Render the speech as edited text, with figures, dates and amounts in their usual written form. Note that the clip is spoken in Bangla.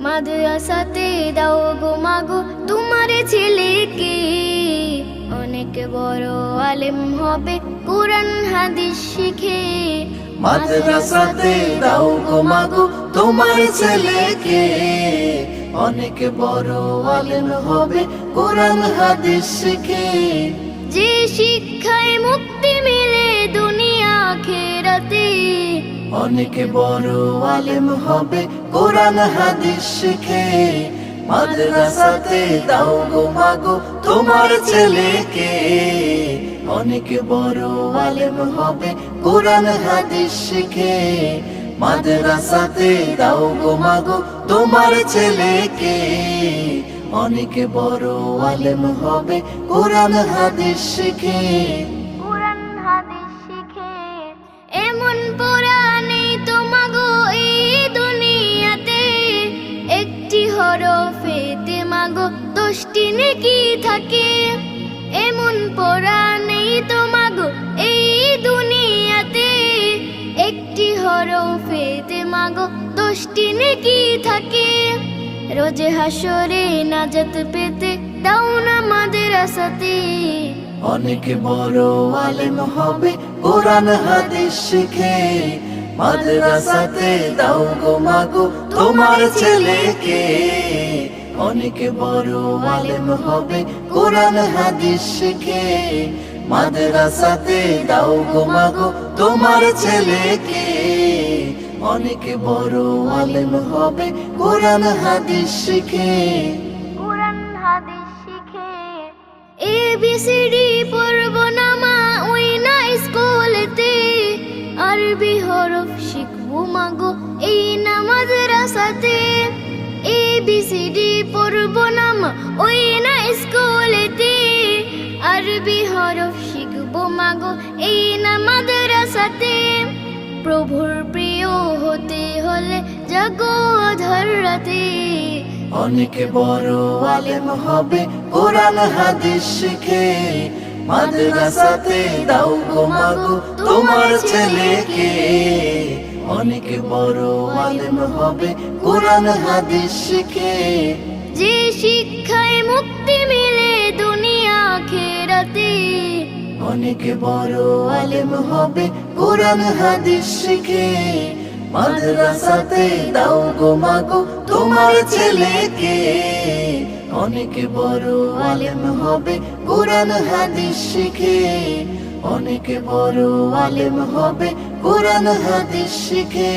মাদ্রাসাতে দাও গো মাগো তোমার ছেলেকে, অনেক বড় আলেম হবে কুরআন হাদিস শিখে। মাদ্রাসাতে দাও গো মাগো তোমার ছেলেকে, অনেক বড় আলেম হবে কুরআন হাদিস শিখে। যে শিক্ষায় মুক্তি মিলে দুনিয়া আখিরাতে, অনেক বড় আলেম হবে কুরআন হাদিস শিখে। মাদ্রাসাতে দাও গো মাগো তোমার ছেলেকে, অনেক বড় আলেম হবে কুরআন হাদিস শিখে। মাদ্রাসাতে দাও গো মাগো তোমার ছেলেকে, অনেক বড় আলেম হবে কুরআন হাদিস শিখে। কুরআন হাদিস শিখে। এমন পড়া নেই তো মাগো এই দুনিয়াতে, একটি হরফেতে মাগো 10টি নেকি থাকে। এমন পড়া নেই তো মাগো এই দুনিয়াতে, একটি হরফেতে মাগো 10টি নেকি থাকে। রোজ হাসরে নাজাত পেতে দাও না মাদ্রাসাতে, অনেক বড় আলেম হবে কুরআন হাদিস শিখে। মাদ্রাসাতে দাও গো মাগো তোমার ছেলেকে, অনেক বড় আলেম হবে কুরআন হাদিস শিখে। মাদ্রাসাতে দাও গো মাগো তোমার ছেলেকে, অনেক বড় আলেম হবে কুরআন হাদিস শিখে। কুরআন হাদিস শিখে। ABCD পড়ব না মা ওই না স্কুলেতে, আরবি হরফ শিখবো মাগো এই না মাদ্রাসাতে। ABCD পড়ব না মা ওই না স্কুলেতে, আরবি হরফ শিখবো মাগো এই না মাদ্রাসাতে। প্রভুর প্রিয় হতে হলে জাগো আধার রাতে, অনেক বড় আলেম হবে কুরআন হাদিস শিখে। মাদ্রাসাতে দাও গো মাগো তোমার ছেলেকে, অনেক বড় আলেম হবে কুরআন হাদিস শিখে। যে শিক্ষায় মুক্তি মিলে দুনিয়া আখিরাতে, অনেক বড় আলেম হবে কুরআন হাদিস শিখে। মাদ্রাসাতে দাও গো মাগো তোমার ছেলেকে, অনেক বড় আলেম হবে কুরআন হাদিস শিখে। অনেক বড় আলেম হবে কুরআন হাদিস শিখে।